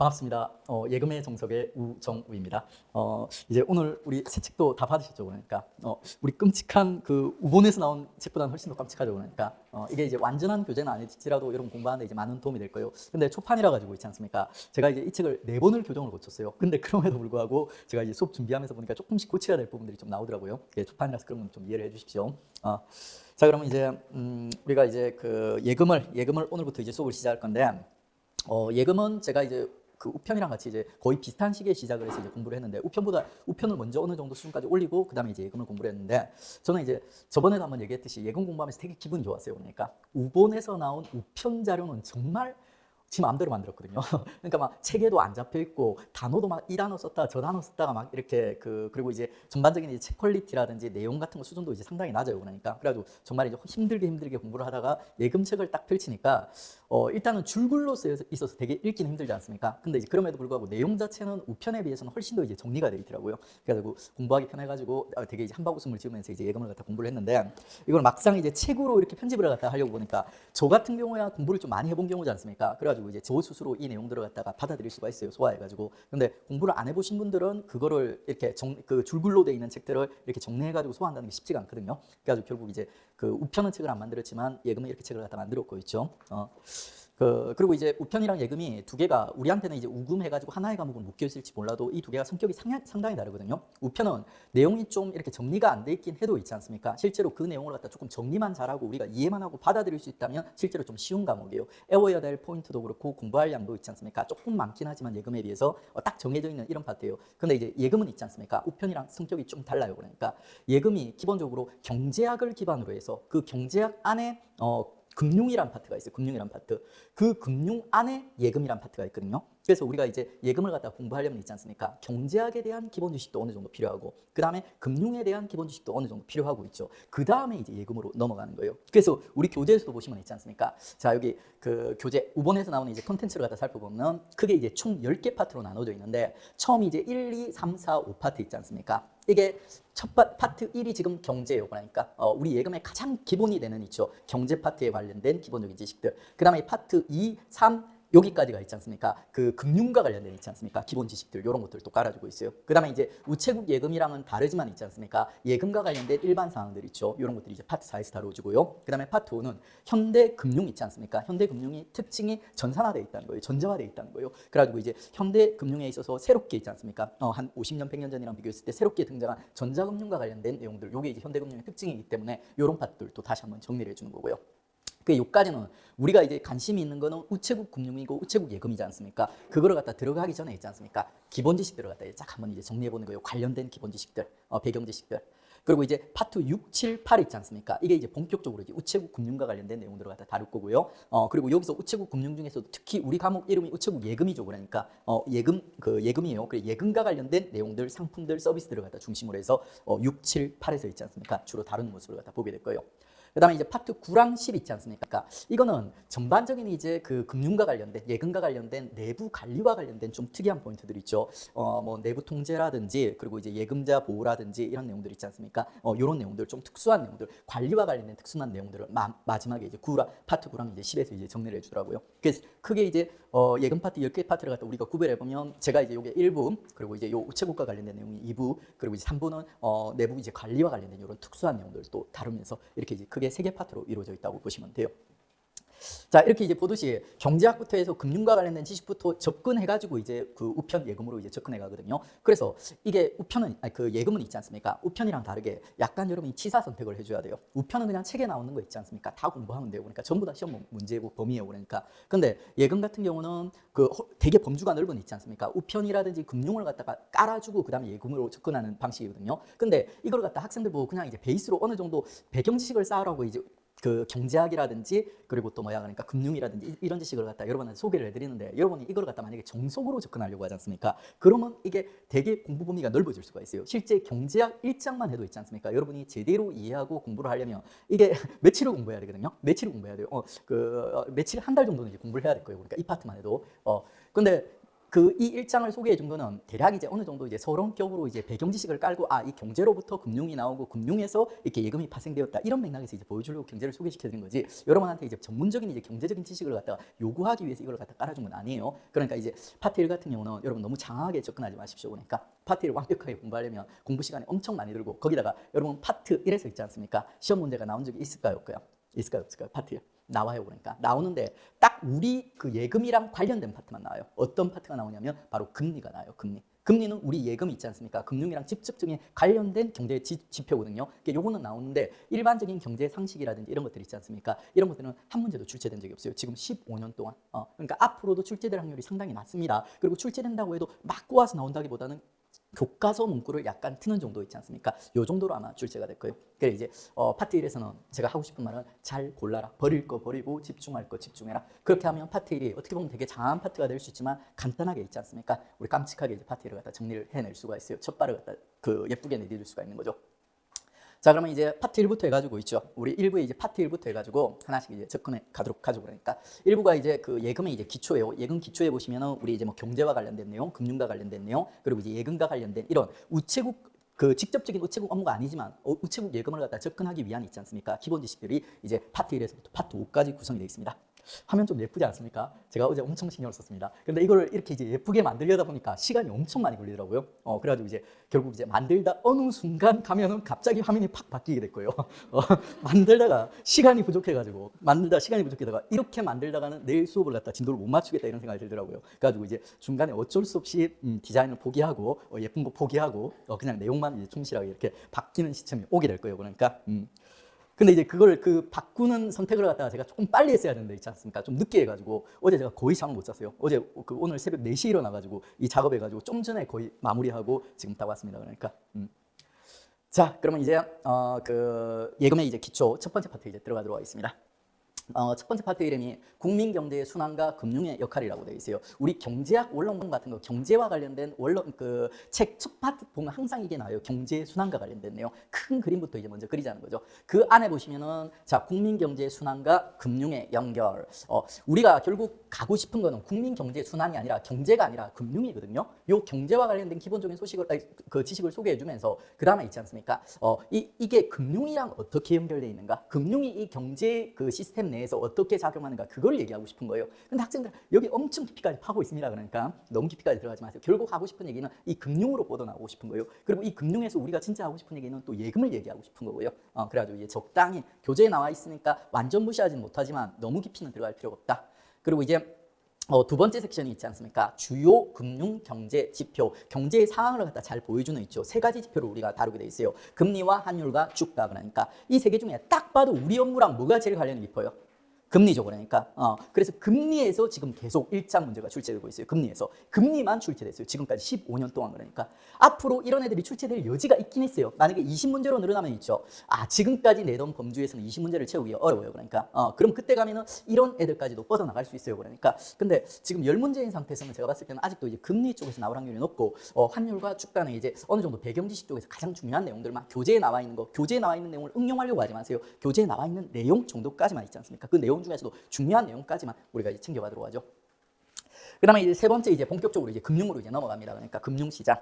반갑습니다. 예금의 정석의 우정우입니다. 이제 오늘 우리 새 책도 다 받으셨죠, 그러니까 우리 끔찍한 그 우본에서 나온 책보다는 훨씬 더 끔찍하죠, 그러니까 이게 이제 완전한 교재는 아닐지라도 여러분 공부하는데 이제 많은 도움이 될 거예요. 근데 초판이라 가지고 있지 않습니까? 제가 이제 이 책을 4번을 교정을 고쳤어요. 근데 그럼에도 불구하고 제가 이제 수업 준비하면서 보니까 조금씩 고쳐야 될 부분들이 좀 나오더라고요. 예, 초판이라서 그런 건 좀 이해를 해주십시오. 자, 그러면 이제 우리가 이제 그 예금을 오늘부터 이제 수업을 시작할 건데. 예금은 제가 이제 그 우편이랑 같이 이제 거의 비슷한 시기에 시작을 해서 이제 공부를 했는데 우편을 먼저 어느 정도 수준까지 올리고 그다음에 이제 예금을 공부를 했는데 저는 이제 저번에도 한번 얘기했듯이 예금 공부하면서 되게 기분이 좋았어요. 그러니까 우본에서 나온 우편 자료는 정말 지 마음대로 만들었거든요. 그러니까 막 책에도 안 잡혀 있고 단어도 막 이 단어 썼다가 저 단어 썼다가 막 이렇게 그리고 이제 전반적인 이제 책 퀄리티라든지 내용 같은 거 수준도 이제 상당히 낮아요. 그러니까 그래가지고 정말 이제 힘들게 공부를 하다가 예금책을 딱 펼치니까 일단은 줄글로 쓰여 있어서 되게 읽기는 힘들지 않습니까? 근데 이제 그럼에도 불구하고 내용 자체는 우편에 비해서는 훨씬 더 이제 정리가 되어 있더라고요. 그래가지고 공부하기 편해가지고 되게 이제 한바구음을 지으면서 이제 예금을 갖다 공부를 했는데 이걸 막상 이제 책으로 이렇게 편집을 갖다 하려고 보니까 저 같은 경우야 공부를 좀 많이 해본 경우지 않습니까? 그래가지고 이제 저 스스로 이 내용들을 갖다가 받아들일 수가 있어요. 소화해가지고. 근데 공부를 안 해보신 분들은 그거를 이렇게 그 줄글로 돼 있는 책들을 이렇게 정리해가지고 소화한다는 게 쉽지가 않거든요. 그래가지고 결국 이제 그 우편은 책을 안 만들었지만 예금은 이렇게 책을 갖다 만들었고 있죠. 그리고 이제 우편이랑 예금이 두 개가 우리한테는 이제 우금해가지고 하나의 과목은 묶여 있을지 몰라도 이 두 개가 성격이 상당히 다르거든요. 우편은 내용이 좀 이렇게 정리가 안 돼 있긴 해도 있지 않습니까? 실제로 그 내용을 갖다 조금 정리만 잘하고 우리가 이해만 하고 받아들일 수 있다면 실제로 좀 쉬운 과목이에요. 외워야 될 포인트도 그렇고 공부할 양도 있지 않습니까? 조금 많긴 하지만 예금에 비해서 딱 정해져 있는 이런 파트예요. 근데 이제 예금은 있지 않습니까? 우편이랑 성격이 좀 달라요. 그러니까 예금이 기본적으로 경제학을 기반으로 해서 그 경제학 안에 금융이란 파트가 있어요. 금융이란 파트. 그 금융 안에 예금이란 파트가 있거든요. 그래서 우리가 이제 예금을 갖다 공부하려면 있지 않습니까? 경제학에 대한 기본 지식도 어느 정도 필요하고 그 다음에 금융에 대한 기본 지식도 어느 정도 필요하고 있죠. 그 다음에 이제 예금으로 넘어가는 거예요. 그래서 우리 교재에서도 보시면 있지 않습니까? 자, 여기 그 교재 우본에서 나오는 이제 콘텐츠를 갖다 살펴보면 크게 이제 총 10개 파트로 나눠져 있는데 처음이 이제 1, 2, 3, 4, 5파트 있지 않습니까? 이게 첫 파트 1이 지금 경제예요. 그러니까 우리 예금의 가장 기본이 되는 있죠. 경제 파트에 관련된 기본적인 지식들. 그 다음에 파트 2, 3, 여기까지가 있지 않습니까? 그 금융과 관련된 있지 않습니까? 기본 지식들 이런 것들을 또 깔아주고 있어요. 그 다음에 이제 우체국 예금이랑은 다르지만 있지 않습니까? 예금과 관련된 일반 사항들 있죠. 이런 것들이 이제 파트 4에서 다뤄주고요. 그 다음에 파트 5는 현대 금융 있지 않습니까? 현대 금융이 특징이 전산화되어 있다는 거예요. 전자화되어 있다는 거예요. 그래가지고 이제 현대 금융에 있어서 새롭게 있지 않습니까? 한 50년, 100년 전이랑 비교했을 때 새롭게 등장한 전자금융과 관련된 내용들, 이게 이제 현대 금융의 특징이기 때문에 이런 파트들도 다시 한번 정리를 해주는 거고요. 그 요까지는 우리가 이제 관심이 있는 거는 우체국 금융이고 우체국 예금이지 않습니까? 그거를 갖다 들어가기 전에 있지 않습니까? 기본 지식들을 갖다 쫙 한번 이제 정리해 보는 거예요. 관련된 기본 지식들, 배경 지식들. 그리고 이제 파트 6, 7, 8 있지 않습니까? 이게 이제 본격적으로 이제 우체국 금융과 관련된 내용들을 갖다 다룰 거고요. 그리고 여기서 우체국 금융 중에서도 특히 우리 과목 이름이 우체국 예금이죠. 그러니까 예금이에요. 그 예금과 관련된 내용들, 상품들, 서비스들을 갖다 중심으로 해서 6, 7, 8에서 있지 않습니까? 주로 다루는 모습을 갖다 보게 될 거예요. 그 다음에 이제 파트 9랑 10 있지 않습니까? 이거는 전반적인 이제 그 금융과 관련된, 예금과 관련된 내부 관리와 관련된 좀 특이한 포인트들이 있죠. 뭐 내부 통제라든지 그리고 이제 예금자 보호라든지 이런 내용들 있지 않습니까? 이런 내용들, 좀 특수한 내용들, 관리와 관련된 특수한 내용들을 마지막에 이제 파트 9랑 이제 10에서 이제 정리를 해주더라고요. 그래서 크게 이제 예금 파트 10개 파트를 갖다 우리가 구별해 보면 제가 이제 요게 1부, 그리고 이제 요 우체국과 관련된 내용이 2부, 그리고 이제 3부는 내부 이제 관리와 관련된 이런 특수한 내용들을 또 다루면서 이렇게 이제 크게 3개 파트로 이루어져 있다고 보시면 돼요. 자, 이렇게 이제 보듯이 경제학부터 해서 금융과 관련된 지식부터 접근해가지고 이제 그 우편 예금으로 이제 접근해 가거든요. 그래서 이게 그 예금은 있지 않습니까? 우편이랑 다르게 약간 여러분이 취사 선택을 해줘야 돼요. 우편은 그냥 책에 나오는 거 있지 않습니까? 다 공부하면 돼요. 그러니까 전부 다 시험 문제고 범위예요. 그러니까. 근데 예금 같은 경우는 그 되게 범주가 넓은 있지 않습니까? 우편이라든지 금융을 갖다가 깔아주고 그다음에 예금으로 접근하는 방식이거든요. 근데 이걸 갖다 학생들 보고 그냥 이제 베이스로 어느 정도 배경 지식을 쌓으라고 이제 그 경제학이라든지 그리고 또 그러니까 금융이라든지 이런 지식을 갖다 여러분한테 소개를 해드리는데 여러분이 이걸 갖다 만약에 정석으로 접근하려고 하지 않습니까? 그러면 이게 되게 공부 범위가 넓어질 수가 있어요. 실제 경제학 1장만 해도 있지 않습니까? 여러분이 제대로 이해하고 공부를 하려면 이게 며칠을 공부해야 되거든요. 며칠을 공부해야 돼요. 며칠 한 달 정도는 이제 공부를 해야 될 거예요. 그러니까 이 파트만 해도. 근데 그 이 일장을 소개해 준 거는 대략 이제 어느 정도 이제 서론격으로 이제 배경 지식을 깔고 이 경제로부터 금융이 나오고 금융에서 이렇게 예금이 파생되었다 이런 맥락에서 이제 보여주려고 경제를 소개시켜 드린 거지. 여러분한테 이제 전문적인 이제 경제적인 지식을 갖다가 요구하기 위해서 이걸 갖다 깔아준 건 아니에요. 그러니까 이제 파트 1 같은 경우는 여러분 너무 장하게 접근하지 마십시오. 그러니까 파트 1을 완벽하게 공부하려면 공부 시간이 엄청 많이 들고 거기다가 여러분 파트 1에서 있지 않습니까? 시험 문제가 나온 적이 있을까요? 없을까요? 있을까요? 없을까요? 파트 1. 나와요. 그러니까 나오는데 딱 우리 그 예금이랑 관련된 파트만 나와요. 어떤 파트가 나오냐면 바로 금리가 나와요. 금리는 우리 예금 있지 않습니까? 금융이랑 직접적인 관련된 경제 지표거든요. 그러니까 요거는 나오는데 일반적인 경제 상식이라든지 이런 것들 있지 않습니까? 이런 것들은 한 문제도 출제된 적이 없어요. 지금 15년 동안. 그러니까 앞으로도 출제될 확률이 상당히 낮습니다. 그리고 출제된다고 해도 막 꼬아서 나온다기보다는 교과서 문구를 약간 트는 정도 있지 않습니까? 요 정도로 아마 출제가 될 거예요. 그래서 이제 파트 1에서는 제가 하고 싶은 말은 잘 골라라. 버릴 거 버리고 집중할 거 집중해라. 그렇게 하면 파트 1이 어떻게 보면 되게 장한 파트가 될 수 있지만 간단하게 있지 않습니까? 우리 깜찍하게 이제 파트 1을 갖다 정리를 해낼 수가 있어요. 첫 발을 갖다 그 예쁘게 내줄 수가 있는 거죠. 자, 그러면 이제 파트 1부터 해가지고 있죠. 우리 1부에 이제 파트 1부터 해가지고 하나씩 이제 접근해 가도록 하죠. 그러니까 1부가 이제 그 예금의 이제 기초예요. 예금 기초에 보시면은 우리 이제 뭐 경제와 관련된 내용, 금융과 관련된 내용, 그리고 이제 예금과 관련된 이런 우체국 그 직접적인 우체국 업무가 아니지만 우체국 예금을 갖다 접근하기 위한 있지 않습니까? 기본 지식들이 이제 파트 1에서부터 파트 5까지 구성이 되어 있습니다. 화면 좀 예쁘지 않습니까? 제가 어제 엄청 신경을 썼습니다. 근데 이걸 이렇게 이제 예쁘게 만들려다 보니까 시간이 엄청 많이 걸리더라고요. 그래가지고 이제 결국 이제 만들다 어느 순간 가면은 갑자기 화면이 팍 바뀌게 될 거예요. 만들다가 시간이 부족해가지고 이렇게 만들다가는 내일 수업을 갖다 진도를 못 맞추겠다 이런 생각이 들더라고요. 그래가지고 이제 중간에 어쩔 수 없이 디자인을 포기하고 예쁜 거 포기하고 그냥 내용만 이제 충실하게 이렇게 바뀌는 시점이 오게 될 거예요. 그러니까. 근데 이제 그걸 그 바꾸는 선택을 갖다가 제가 조금 빨리 했어야 되는데 있지 않습니까? 좀 늦게 해가지고 어제 제가 거의 잠을 못 잤어요. 어제 오늘 새벽 4시에 일어나가지고 이 작업해가지고 좀 전에 거의 마무리하고 지금 딱 왔습니다. 그러니까. 자, 그러면 이제 그 예금의 이제 기초 첫 번째 파트 이제 들어가도록 하겠습니다. 첫 번째 파트 이름이 국민 경제의 순환과 금융의 역할이라고 되어 있어요. 우리 경제학 원론 같은 거 경제와 관련된 원론 그 책 첫 파트 보면 항상 이게 나와요. 경제의 순환과 관련된 내용. 큰 그림부터 이제 먼저 그리자는 거죠. 그 안에 보시면은 자, 국민 경제의 순환과 금융의 연결. 우리가 결국 가고 싶은 거는 국민 경제의 순환이 아니라 경제가 아니라 금융이거든요. 요 경제와 관련된 기본적인 그 지식을 소개해 주면서 그다음에 있지 않습니까? 이게 금융이랑 어떻게 연결되어 있는가? 금융이 이 경제 그 시스템 내에서 어떻게 작용하는가 그걸 얘기하고 싶은 거예요. 근데 학생들 여기 엄청 깊이까지 파고 있습니다. 그러니까 너무 깊이까지 들어가지 마세요. 결국 하고 싶은 얘기는 이 금융으로 뻗어나오고 싶은 거예요. 그리고 이 금융에서 우리가 진짜 하고 싶은 얘기는 또 예금을 얘기하고 싶은 거고요. 그래가지고 이제 적당히 교재에 나와 있으니까 완전 무시하지는 못하지만 너무 깊이는 들어갈 필요가 없다. 그리고 이제 두 번째 섹션이 있지 않습니까? 주요 금융 경제 지표, 경제의 상황을 갖다 잘 보여주는 있죠. 세 가지 지표를 우리가 다루게 돼 있어요. 금리와 환율과 주가. 그러니까 이 세 개 중에 딱 봐도 우리 업무랑 뭐가 제일 관련이 깊어요? 금리죠. 그러니까 그래서 금리에서 지금 계속 일장 문제가 출제되고 있어요. 금리만 출제됐어요. 지금까지 15년 동안. 그러니까 앞으로 이런 애들이 출제될 여지가 있긴 했어요. 만약에 20문제로 늘어나면 있죠. 지금까지 내던 범주에서는 20문제를 채우기 어려워요. 그러니까 그럼 그때 가면은 이런 애들까지도 뻗어나갈 수 있어요. 그러니까 근데 지금 10문제인 상태에서는 제가 봤을 때는 아직도 이제 금리 쪽에서 나올 확률이 높고 환율과 주가는 이제 어느 정도 배경 지식 쪽에서 가장 중요한 내용들만 교재에 나와 있는 거, 교재에 나와 있는 내용을 응용하려고 하지 마세요. 교재에 나와 있는 내용 정도까지만 있지 않습니까? 그 내용 중에서도 중요한 내용까지만 우리가 이제 챙겨가도록 하죠. 그다음에 이제 세 번째 이제 본격적으로 이제 금융으로 이제 넘어갑니다. 그러니까 금융시장.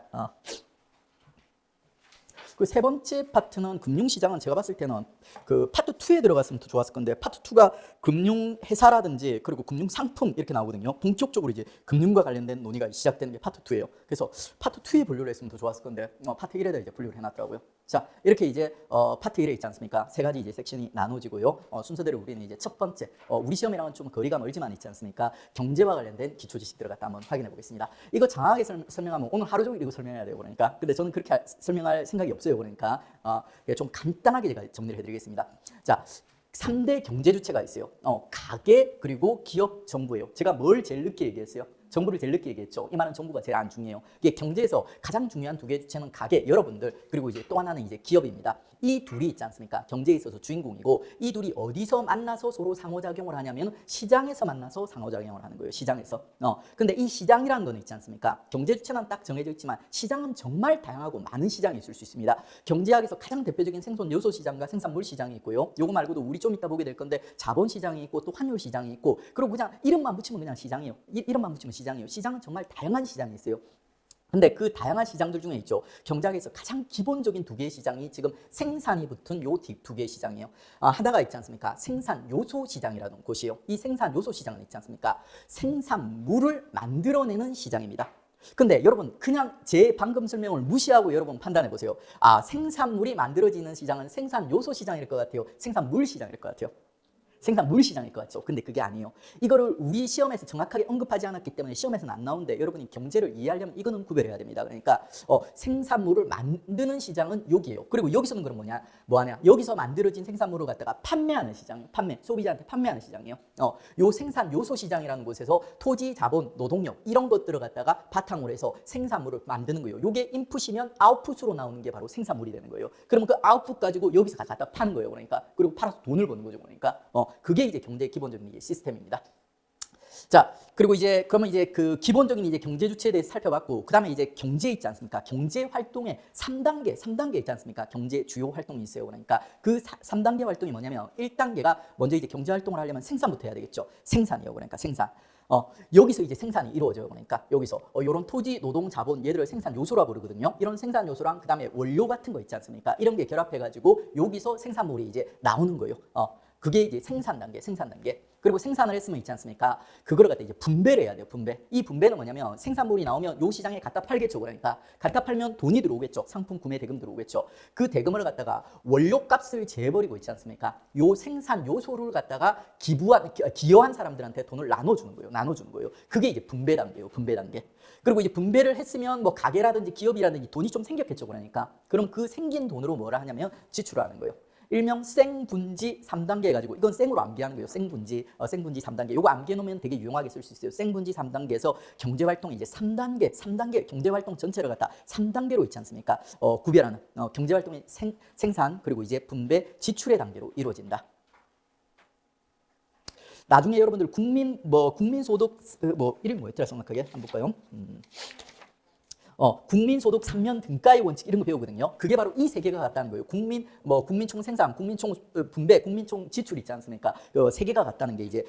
그 세 번째 파트는 금융시장은 제가 봤을 때는 그 파트 2에 들어갔으면 더 좋았을 건데 파트 2가 금융회사라든지 그리고 금융상품 이렇게 나오거든요. 본격적으로 이제 금융과 관련된 논의가 시작되는 게 파트 2예요. 그래서 파트 2에 분류를 했으면 더 좋았을 건데 파트 1에다 이제 분류를 해놨더라고요. 자, 이렇게 이제 파트 1에 있지 않습니까? 세 가지 이제 섹션이 나눠지고요. 순서대로 우리는 이제 첫 번째 우리 시험이랑은 좀 거리가 멀지만 있지 않습니까? 경제와 관련된 기초 지식 들어갔다 한번 확인해 보겠습니다. 이거 장하게 설명하면 오늘 하루 종일 이거 설명해야 돼요. 그러니까 근데 저는 그렇게 설명할 생각이 없어요. 그러니까 좀 간단하게 제가 정리를 해드리겠습니다. 자, 3대 경제 주체가 있어요. 가계 그리고 기업 정부예요. 제가 뭘 제일 늦게 얘기했어요? 정부를 제일 늦게 얘기했죠. 이 말은 정부가 제일 안 중요해요. 이게 경제에서 가장 중요한 두 개의 주체는 가계, 여러분들, 그리고 이제 또 하나는 이제 기업입니다. 이 둘이 있지 않습니까? 경제에 있어서 주인공이고 이 둘이 어디서 만나서 서로 상호작용을 하냐면 시장에서 만나서 상호작용을 하는 거예요. 시장에서. 근데 이 시장이라는 거는 있지 않습니까? 경제 주체는 딱 정해져 있지만 시장은 정말 다양하고 많은 시장이 있을 수 있습니다. 경제학에서 가장 대표적인 생선 요소 시장과 생산물 시장이 있고요. 요거 말고도 우리 좀 이따 보게 될 건데 자본 시장이 있고 또 환율 시장이 있고 그리고 그냥 이름만 붙이면 그냥 시장이에요. 이름만 붙이면 시장이에요. 시장은 정말 다양한 시장이 있어요. 근데 그 다양한 시장들 중에 있죠. 경제학에서 가장 기본적인 두 개의 시장이 지금 생산이 붙은 요 두 개의 시장이에요. 하나가 있지 않습니까? 생산 요소 시장이라는 곳이에요. 이 생산 요소 시장은 있지 않습니까? 생산물을 만들어내는 시장입니다. 근데 여러분 그냥 제 방금 설명을 무시하고 여러분 판단해 보세요. 생산물이 만들어지는 시장은 생산 요소 시장일 것 같아요. 생산물 시장일 것 같아요. 생산물 시장일 것 같죠. 근데 그게 아니에요. 이거를 우리 시험에서 정확하게 언급하지 않았기 때문에 시험에서는 안 나오는데 여러분이 경제를 이해하려면 이거는 구별해야 됩니다. 그러니까 생산물을 만드는 시장은 여기예요. 그리고 여기서는 그럼 뭐하냐? 여기서 만들어진 생산물을 갖다가 판매하는 시장이에요. 소비자한테 판매하는 시장이에요. 요 생산 요소 시장이라는 곳에서 토지, 자본, 노동력 이런 것들을 갖다가 바탕으로 해서 생산물을 만드는 거예요. 요게 인풋이면 아웃풋으로 나오는 게 바로 생산물이 되는 거예요. 그러면 그 아웃풋 가지고 여기서 갖다 파는 거예요. 그러니까 그리고 팔아서 돈을 버는 거죠. 그러니까 그게 이제 경제의 기본적인 시스템입니다. 자, 그리고 그러면 그 기본적인 경제 주체에 대해서 살펴봤고, 그 다음에 경제 있지 않습니까? 경제 활동의 3단계 있지 않습니까? 경제 주요 활동이 있어요. 그러니까 그 3단계 활동이 뭐냐면 1단계가 먼저 경제 활동을 하려면 생산부터 해야 되겠죠. 생산이요. 그러니까 생산. 여기서 생산이 이루어져요. 그러니까 여기서 이런 토지, 노동, 자본 얘들을 생산 요소라고 부르거든요. 이런 생산 요소랑 그 다음에 원료 같은 거 있지 않습니까? 이런 게 결합해가지고 여기서 생산물이 나오는 거예요. 그게 생산 단계. 그리고 생산을 했으면 있지 않습니까? 그거를 갖다 분배를 해야 돼요. 분배. 이 분배는 뭐냐면 생산물이 나오면 요 시장에 갖다 팔겠죠. 그러니까 갖다 팔면 돈이 들어오겠죠. 상품 구매 대금 들어오겠죠. 그 대금을 갖다가 원료값을 재버리고 있지 않습니까? 요 생산 요소를 갖다가 기여한 사람들한테 돈을 나눠주는 거예요. 그게 분배 단계예요. 분배 단계. 그리고 분배를 했으면 뭐 가게라든지 기업이라든지 돈이 좀 생겼겠죠. 그러니까 그럼 그 생긴 돈으로 뭐라 하냐면 지출하는 거예요. 일명 생분지 3단계 해가지고 이건 생으로 암기하는 거예요. 생분지 3단계. 요거 암기해 놓으면 되게 유용하게 쓸 수 있어요. 생분지 3단계에서 경제활동이 3단계 경제활동 전체를 갖다 3단계로 있지 않습니까? 구별하는 경제활동의 생산 그리고 분배 지출의 단계로 이루어진다. 나중에 여러분들 국민소득 이름이 뭐였더라 정확하게 한번 볼까요? 국민소득 3면 등가의 원칙 이런 거 배우거든요. 그게 바로 이 세 개가 같다는 거예요. 국민총 생산, 국민총 분배, 국민총 지출 있지 않습니까? 세 개가 같다는 게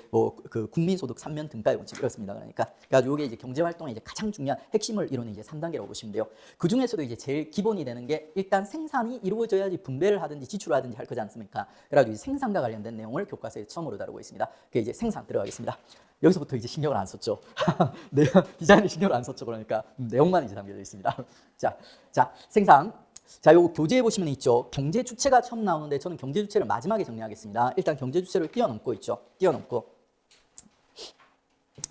그 국민소득 3면 등가의 원칙 이렇습니다. 그러니까 이게 경제활동의 가장 중요한 핵심을 이루는 3단계라고 보시면 돼요. 그 중에서도 제일 기본이 되는 게 일단 생산이 이루어져야지 분배를 하든지 지출을 하든지 할 거지 않습니까? 그래가지고 생산과 관련된 내용을 교과서에 처음으로 다루고 있습니다. 그게 생산 들어가겠습니다. 여기서부터 신경을 안 썼죠. 디자인에 신경을 안 썼죠. 그러니까 내용만 담겨져 있습니다. 자, 생산. 자, 요거 교재에 보시면 있죠. 경제 주체가 처음 나오는데 저는 경제 주체를 마지막에 정리하겠습니다. 일단 경제 주체를 뛰어넘고 있죠.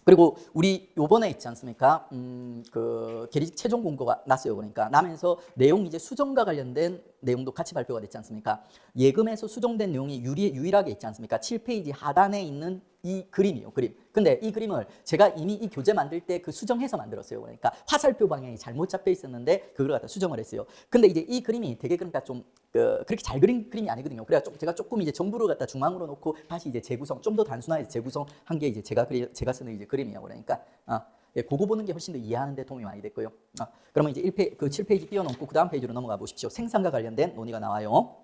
그리고 우리 요번에 있지 않습니까? 그 계리직 최종 공고가 났어요. 그러니까 나면서 내용 수정과 관련된 내용도 같이 발표가 됐지 않습니까? 예금에서 수정된 내용이 유일하게 있지 않습니까? 7페이지 하단에 있는 이 그림이에요. 그림. 근데 이 그림을 제가 이미 이 교재 만들 때 수정해서 만들었어요. 그러니까 화살표 방향이 잘못 잡혀 있었는데 그걸 갖다 수정을 했어요. 근데 이 그림이 되게 그러니까 좀 그렇게 잘 그린 그림이 아니거든요. 그래서 제가 조금 정부를 갖다 중앙으로 놓고 다시 재구성 좀 더 단순하게 재구성한 게 제가 쓰는 그림이에요. 그러니까 그거 보는 게 훨씬 더 이해하는 데 도움이 많이 됐고요. 그러면 7페이지 뛰어넘고 그 다음 페이지로 넘어가 보십시오. 생산과 관련된 논의가 나와요.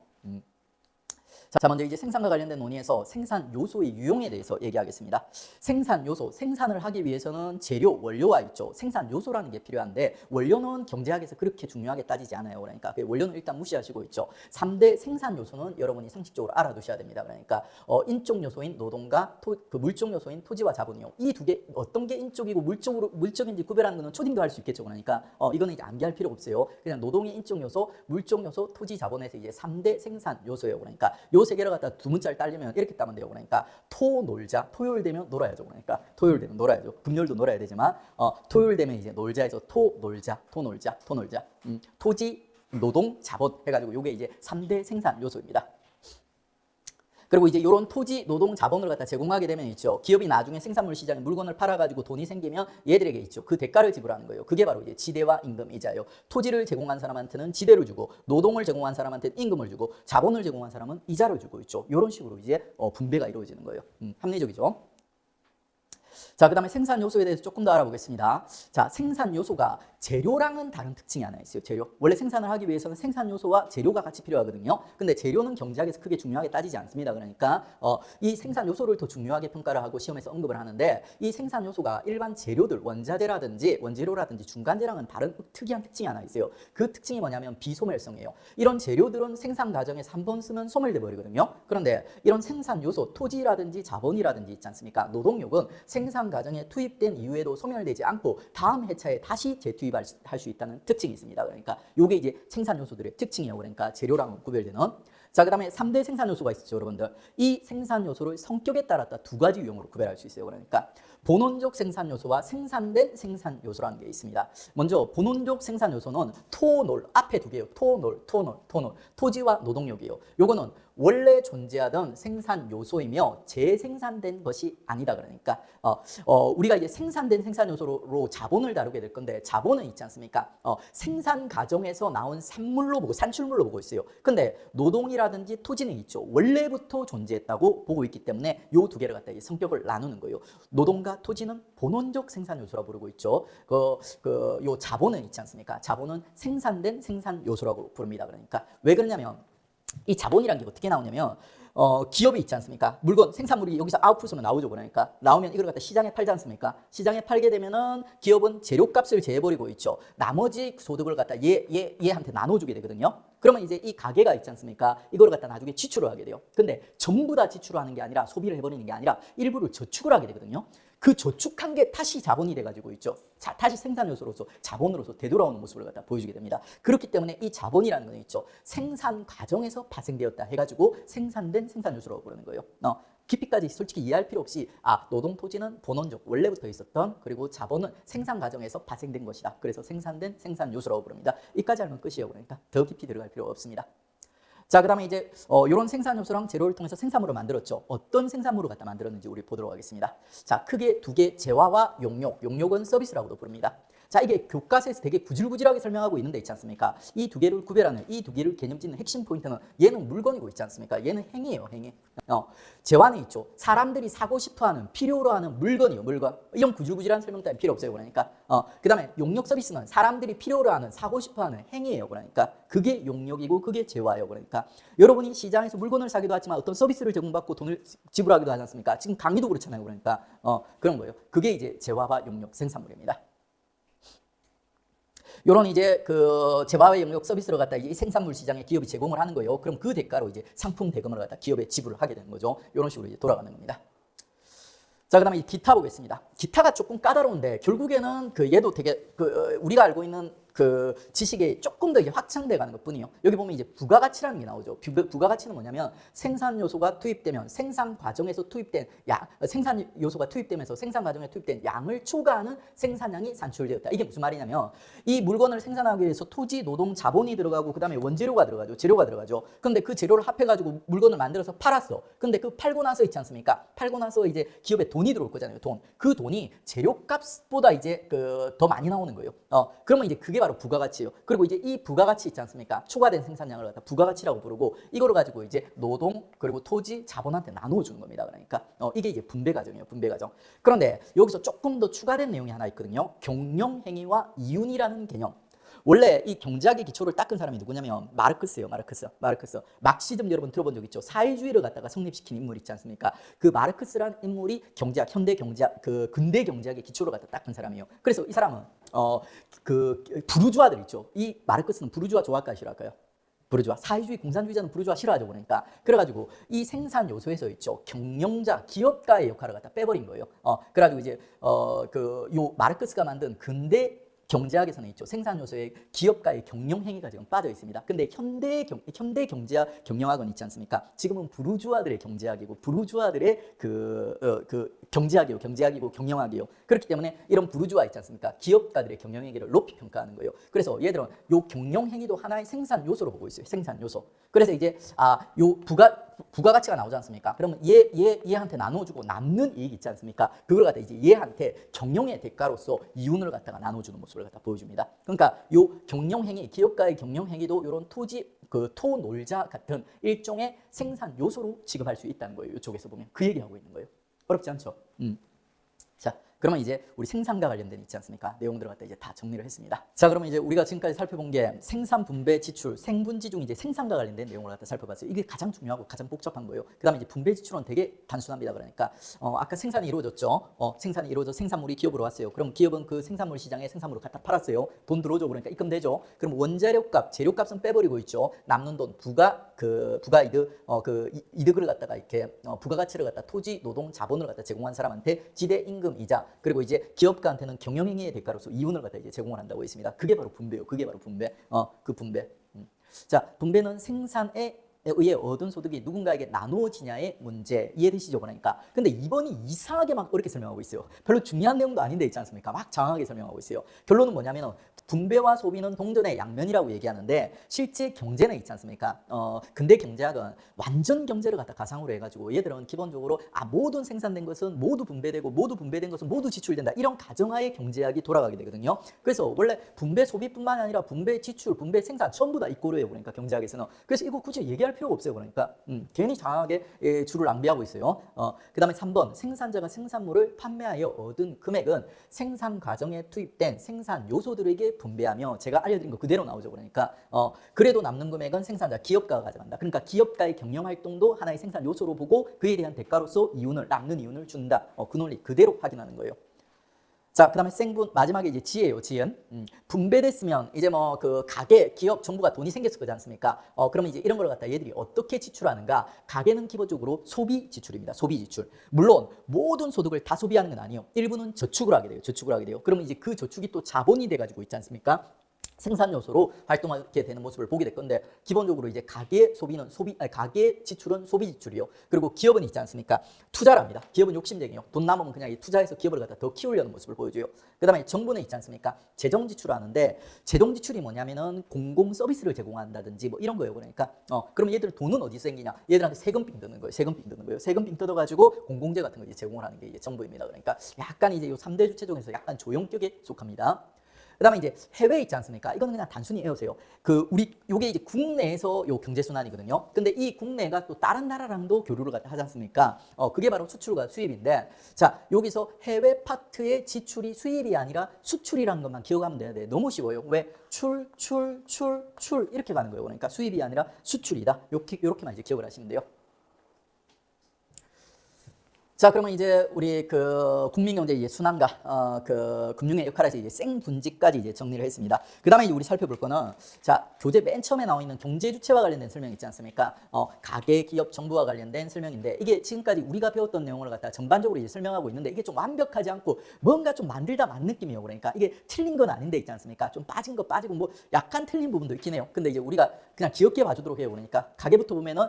자, 먼저 생산과 관련된 논의에서 생산 요소의 유형에 대해서 얘기하겠습니다. 생산 요소, 생산을 하기 위해서는 재료, 원료가 있죠. 생산 요소라는 게 필요한데 원료는 경제학에서 그렇게 중요하게 따지지 않아요. 그러니까 원료는 일단 무시하시고 있죠. 3대 생산 요소는 여러분이 상식적으로 알아두셔야 됩니다. 그러니까 인적 요소인 노동과 물적 요소인 토지와 자본이요. 이 두 개 어떤 게 인적이고 물적인지 구별하는 거는 초딩도 할 수 있겠죠. 그러니까 이거는 암기할 필요 없어요. 그냥 노동의 인적 요소, 물적 요소, 토지, 자본에서 3대 생산 요소예요. 그러니까 요 세 개를 갖다 두 문자를 따려면 이렇게 따면 돼요. 그러니까 놀자. 토요일 되면 놀아야죠. 그러니까 토요일 되면 놀아야죠. 금요일도 놀아야 되지만 토요일 되면 놀자에서 놀자. 토지, 노동, 자본 해가지고 요게 3대 생산 요소입니다. 그리고 이런 토지, 노동, 자본을 갖다 제공하게 되면 있죠. 기업이 나중에 생산물 시장에 물건을 팔아가지고 돈이 생기면 얘들에게 있죠. 그 대가를 지불하는 거예요. 그게 바로 지대와 임금, 이자예요. 토지를 제공한 사람한테는 지대를 주고, 노동을 제공한 사람한테는 임금을 주고, 자본을 제공한 사람은 이자를 주고 있죠. 이런 식으로 분배가 이루어지는 거예요. 합리적이죠. 자, 그 다음에 생산 요소에 대해서 조금 더 알아보겠습니다. 자, 생산 요소가 재료랑은 다른 특징이 하나 있어요. 재료. 원래 생산을 하기 위해서는 생산 요소와 재료가 같이 필요하거든요. 근데 재료는 경제학에서 크게 중요하게 따지지 않습니다. 그러니까 이 생산 요소를 더 중요하게 평가를 하고 시험에서 언급을 하는데, 이 생산 요소가 일반 재료들, 원자재라든지 원재료라든지 중간재랑은 다른 특이한 특징이 하나 있어요. 그 특징이 뭐냐면 비소멸성이에요. 이런 재료들은 생산 과정에서 한 번 쓰면 소멸돼 버리거든요. 그런데 이런 생산 요소, 토지라든지 자본이라든지 있지 않습니까? 노동력은 생산 과정에 투입된 이후에도 소멸되지 않고 다음 회차에 다시 재투입할 수 있다는 특징이 있습니다. 그러니까 이게 이제 생산 요소들의 특징이에요. 그러니까 재료랑은 구별되는. 자, 그 다음에 3대 생산 요소가 있었죠, 여러분들. 이 생산 요소를 성격에 따랐다 두 가지 유형으로 구별할 수 있어요. 그러니까 본원적 생산 요소와 생산된 생산 요소라는 게 있습니다. 먼저 본원적 생산 요소는 토놀, 앞에 두 개요. 토놀. 토지와 노동력이에요. 요거는 원래 존재하던 생산 요소이며 재생산된 것이 아니다. 그러니까 우리가 이제 생산된 생산 요소로 자본을 다루게 될 건데, 자본은 있지 않습니까? 생산 과정에서 나온 산물로 보고, 산출물로 보고 있어요. 근데 노동이라든지 토지는 있죠. 원래부터 존재했다고 보고 있기 때문에 요 두 개를 갖다 성격을 나누는 거예요. 노동과 토지는 본원적 생산 요소라고 부르고 있죠. 요 자본은 있지 않습니까? 자본은 생산된 생산 요소라고 부릅니다. 그러니까 왜 그러냐면, 이 자본이란 게 어떻게 나오냐면, 기업이 있지 않습니까? 물건, 생산물이 여기서 아웃풋으로 나오죠. 그러니까 나오면 이걸 갖다 시장에 팔지 않습니까? 시장에 팔게 되면은 기업은 재료값을 제해버리고 있죠. 나머지 소득을 갖다 얘한테 나눠주게 되거든요. 그러면 이제 이 가게가 있지 않습니까? 이걸 갖다 나중에 지출을 하게 돼요. 근데 전부 다 지출을 하는 게 아니라, 소비를 해버리는 게 아니라 일부를 저축을 하게 되거든요. 그 저축한 게 다시 자본이 돼가지고 있죠. 자, 다시 생산 요소로서, 자본으로서 되돌아오는 모습을 갖다 보여주게 됩니다. 그렇기 때문에 이 자본이라는 건 있죠. 생산 과정에서 발생되었다 해가지고 생산된 생산 요소라고 부르는 거예요. 깊이까지 솔직히 이해할 필요 없이, 노동 토지는 본원적, 원래부터 있었던, 그리고 자본은 생산 과정에서 발생된 것이다. 그래서 생산된 생산 요소라고 부릅니다. 이까지 알면 끝이에요. 그러니까 더 깊이 들어갈 필요 없습니다. 자, 그 다음에 이제 이런 생산 요소랑 재료를 통해서 생산물을 만들었죠. 어떤 생산물을 갖다 만들었는지 우리 보도록 하겠습니다. 자, 크게 두 개, 재화와 용역. 용역은 서비스라고도 부릅니다. 자, 이게 교과서에서 되게 구질구질하게 설명하고 있는데 있지 않습니까? 이 두 개를 구별하는, 이 두 개를 개념 짓는 핵심 포인트는, 얘는 물건이고 있지 않습니까? 얘는 행위예요, 행위. 재화는 있죠. 사람들이 사고 싶어하는, 필요로 하는 물건이요, 물건. 이런 구질구질한 설명 따위 필요 없어요. 그러니까 그 다음에 용역 서비스는 사람들이 필요로 하는, 사고 싶어하는 행위예요. 그러니까 그게 용역이고 그게 재화예요. 그러니까 여러분이 시장에서 물건을 사기도 하지만 어떤 서비스를 제공받고 돈을 지불하기도 하지 않습니까? 지금 강의도 그렇잖아요. 그러니까 그런 거예요. 그게 이제 재화와 용역 생산물입니다. 요런 이제 그 재화와 용역 서비스를 갖다 이 생산물 시장에 기업이 제공을 하는 거예요. 그럼 그 대가로 이제 상품 대금을 갖다 기업에 지불을 하게 되는 거죠. 이런 식으로 이제 돌아가는 겁니다. 자, 그다음에 이 기타 보겠습니다. 기타가 조금 까다로운데 결국에는 얘도 되게 우리가 알고 있는 그 지식이 조금 더 확장돼 가는 것뿐이에요. 여기 보면 이제 부가가치라는 게 나오죠. 부가가치는 뭐냐면 생산 요소가 투입되면 생산 과정에서 투입된 생산 요소가 투입되면서 생산 과정에 투입된 양을 초과하는 생산량이 산출되었다. 이게 무슨 말이냐면, 이 물건을 생산하기 위해서 토지, 노동, 자본이 들어가고 그다음에 원재료가 들어가죠. 재료가 들어가죠. 근데 그 재료를 합해 가지고 물건을 만들어서 팔았어. 근데 그 팔고 나서 있지 않습니까? 팔고 나서 이제 기업에 돈이 들어올 거잖아요. 돈. 그 돈이 재료값보다 이제 더 많이 나오는 거예요. 그러면 이제 그게 바로 부가가치예요. 그리고 이제 이 부가가치 있지 않습니까? 초과된 생산량을 갖다 부가가치라고 부르고, 이거를 가지고 이제 노동, 그리고 토지, 자본한테 나눠주는 겁니다. 그러니까 이게 이제 분배 과정이에요. 분배 과정. 그런데 여기서 조금 더 추가된 내용이 하나 있거든요. 경영행위와 이윤이라는 개념. 원래 이 경제학의 기초를 닦은 사람이 누구냐면 마르크스예요. 마르크스. 막시즘 여러분 들어본 적 있죠? 사회주의를 갖다가 성립시킨 인물 있지 않습니까? 그 마르크스란 인물이 경제학, 현대 경제학, 근대 경제학의 기초를 갖다 닦은 사람이에요. 그래서 이 사람은 부르주아들 있죠. 이 마르크스는 부르주아 좋아할까요, 싫어할까요? 부르주아, 사회주의 공산주의자는 부르주아 싫어하죠. 그러니까 그래가지고 이 생산 요소에서 있죠, 경영자, 기업가의 역할을 갖다 빼버린 거예요. 그래가지고 이제 요 마르크스가 만든 근대 경제학에서는 있죠, 생산 요소에 기업가의 경영 행위가 지금 빠져 있습니다. 근데 현대 경제학, 경영학은 있지 않습니까? 지금은 부르주아들의 경제학이고 부르주아들의 경제학이고 경영학이에요. 그렇기 때문에 이런 부르주아 있지 않습니까? 기업가들의 경영 행위를 높이 평가하는 거예요. 그래서 얘들은 요 경영 행위도 하나의 생산 요소로 보고 있어요. 생산 요소. 그래서 이제 요 부가가치가 나오지 않습니까? 그러면 얘한테 나눠주고 남는 이익 있지 않습니까? 그걸 갖다 이제 얘한테 경영의 대가로서 이윤을 갖다가 나눠주는 모습을 갖다 보여줍니다. 그러니까 요 경영행위, 기업가의 경영행위도 이런 토지, 토놀자 같은 일종의 생산 요소로 취급할 수 있다는 거예요. 이쪽에서 보면 그 얘기하고 있는 거예요. 어렵지 않죠? 자, 그러면 이제 우리 생산과 관련된 있지 않습니까? 내용들을 갖다 이제 다 정리를 했습니다. 자, 그러면 이제 우리가 지금까지 살펴본 게 생산, 분배, 지출, 생분지 중 이제 생산과 관련된 내용을 갖다 살펴봤어요. 이게 가장 중요하고 가장 복잡한 거예요. 그다음에 이제 분배, 지출은 되게 단순합니다. 그러니까 아까 생산이 이루어졌죠. 생산이 이루어져 생산물이 기업으로 왔어요. 그럼 기업은 그 생산물 시장에 생산물을 갖다 팔았어요. 돈 들어오죠. 그러니까 입금되죠. 그럼 원자료값, 재료값은 빼버리고 있죠. 남는 돈 부가이득, 이득을 갖다가 이렇게 부가가치를 갖다 토지, 노동, 자본을 갖다 제공한 사람한테 지대 임금 이자, 그리고 이제 기업가한테는 경영행위의 대가로서 이윤을 갖다 이제 제공을 한다고 했습니다. 그게 바로 분배요. 그게 바로 분배. 그 분배. 자, 분배는 생산에 의해 얻은 소득이 누군가에게 나누어지냐의 문제. 이해되시죠? 그러니까. 근데 이번이 이상하게 막 어렵게 설명하고 있어요. 별로 중요한 내용도 아닌데 있지 않습니까? 막 장황하게 설명하고 있어요. 결론은 뭐냐면 분배와 소비는 동전의 양면이라고 얘기하는데 실제 경제는 있지 않습니까? 근대 경제학은 완전 경제를 갖다 가상으로 해가지고 얘들은 기본적으로 모든 생산된 것은 모두 분배되고 모두 분배된 것은 모두 지출된다. 이런 가정하에 경제학이 돌아가게 되거든요. 그래서 원래 분배 소비뿐만 아니라 분배 지출, 분배 생산 전부 다 이꼬르예요. 그러니까 경제학에서는. 그래서 이거 굳이 얘기할 필요가 없어요. 그러니까 괜히 장하게 줄을 낭비하고 있어요. 그 다음에 3번 생산자가 생산물을 판매하여 얻은 금액은 생산 과정에 투입된 생산 요소들에게 분배하며 제가 알려드린 거 그대로 나오죠. 그러니까 그래도 남는 금액은 생산자 기업가가 가져간다. 그러니까 기업가의 경영활동도 하나의 생산 요소로 보고 그에 대한 대가로서 남는 이윤을 준다. 그 논리 그대로 확인하는 거예요. 자, 그 다음에 생분, 마지막에 이제 지예요, 지은. 분배됐으면 이제 뭐 그 가게, 기업, 정부가 돈이 생겼을 거지 않습니까? 그러면 이제 이런 걸 갖다 얘들이 어떻게 지출하는가? 가게는 기본적으로 소비 지출입니다. 소비 지출. 물론 모든 소득을 다 소비하는 건 아니에요. 일부는 저축을 하게 돼요. 저축을 하게 돼요. 그러면 이제 그 저축이 또 자본이 돼가지고 있지 않습니까? 생산 요소로 활동하게 되는 모습을 보게 될 건데 기본적으로 이제 가계 지출은 소비 지출이요. 그리고 기업은 있지 않습니까? 투자를 합니다. 기업은 욕심쟁이요. 돈 남으면 그냥 투자해서 기업을 갖다 더 키우려는 모습을 보여줘요. 그다음에 정부는 있지 않습니까? 재정 지출을 하는데 재정 지출이 뭐냐면은 공공 서비스를 제공한다든지 뭐 이런 거예요. 그러니까 그럼 얘들 돈은 어디서 생기냐? 얘들한테 세금 빙 드는 거예요. 세금 빙 드는 거예요. 세금 빙 뜯어가지고 공공재 같은 거 이제 제공을 하는 게 이제 정부입니다. 그러니까 약간 이제 요 3대 주체 중에서 약간 조형격에 속합니다. 그다음에 이제 해외 있지 않습니까? 이거는 그냥 단순히 외우세요. 요게 이제 국내에서 요 경제 순환이거든요. 근데 이 국내가 또 다른 나라랑도 교류를 하지 않습니까? 그게 바로 수출과 수입인데, 자, 여기서 해외 파트의 지출이 수입이 아니라 수출이라는 것만 기억하면 되는데 너무 쉬워요. 왜? 출 이렇게 가는 거예요. 그러니까 수입이 아니라 수출이다. 요렇게만 이제 기억을 하시면 돼요. 자, 그러면 이제 우리 그 국민경제 이제 순환과 그 금융의 역할에서 이제 생분지까지 이제 정리를 했습니다. 그 다음에 이제 우리 살펴볼 거는 자, 교재 맨 처음에 나와 있는 경제 주체와 관련된 설명 있지 않습니까? 가계, 기업, 정부와 관련된 설명인데 이게 지금까지 우리가 배웠던 내용을 갖다 전반적으로 이제 설명하고 있는데 이게 좀 완벽하지 않고 뭔가 좀 만들다 만 느낌이에요. 그러니까 이게 틀린 건 아닌데 있지 않습니까? 좀 빠진 거 빠지고 뭐 약간 틀린 부분도 있긴 해요. 근데 이제 우리가 그냥 귀엽게 봐주도록 해요. 그러니까 가계부터 보면은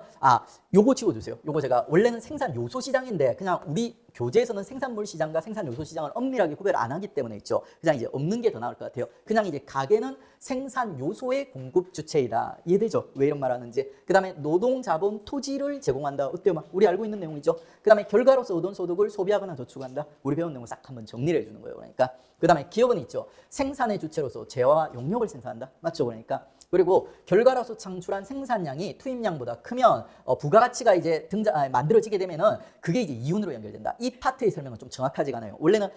요거 지워주세요. 요거 제가 원래는 생산 요소 시장인데 그냥 우리 교재에서는 생산물 시장과 생산 요소 시장을 엄밀하게 구별 안 하기 때문에 있죠. 그냥 이제 없는 게 더 나을 것 같아요. 그냥 이제 가계는 생산 요소의 공급 주체이다. 이해되죠? 왜 이런 말 하는지. 그 다음에 노동, 자본, 토지를 제공한다. 어때요? 막 우리 알고 있는 내용이죠. 그 다음에 결과로서 얻은 소득을 소비하거나 저축한다. 우리 배운 내용을 싹 한번 정리를 해주는 거예요. 그러니까 그 다음에 기업은 있죠. 생산의 주체로서 재화와 용역을 생산한다. 맞죠? 그러니까 그리고 결과로서 창출한 생산량이 투입량보다 크면 부가가치가 이제 만들어지게 되면은 그게 이제 이윤으로 연결된다. 이 파트의 설명은 좀 정확하지가 않아요. 원래는